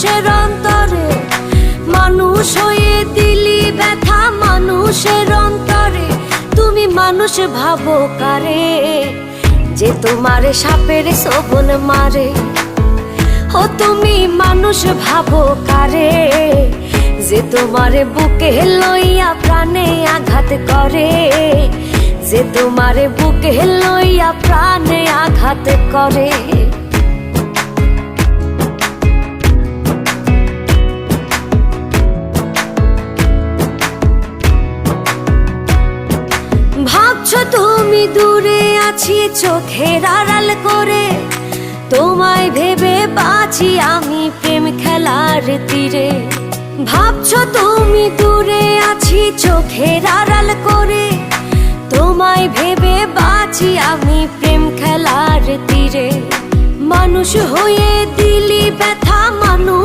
মানুষের অন্তরে, মানুষ হয়ে দিলি ব্যথা মানুষের অন্তরে। তুমি মানুষ ভাবো কারে, যে তোমারে সাপের ছোবল মারে। ও তুমি মানুষ ভাবো কারে, যে তোমারে বুকে লইয়া প্রাণে আঘাত করে। যে তোমারে বুকে লইয়া প্রাণে আঘাত করে। ভাবছো তুমি দূরে আছি চোখের আড়াল করে, তোমায় ভেবে বাঁচি আমি প্রেম খেলার তীরে। ভাবছো তুমি দূরে আছি চোখের আড়াল করে, তোমায় ভেবে বাঁচি আমি প্রেম খেলার তীরে। মানুষ হয়ে দিলি ব্যথা মানুষ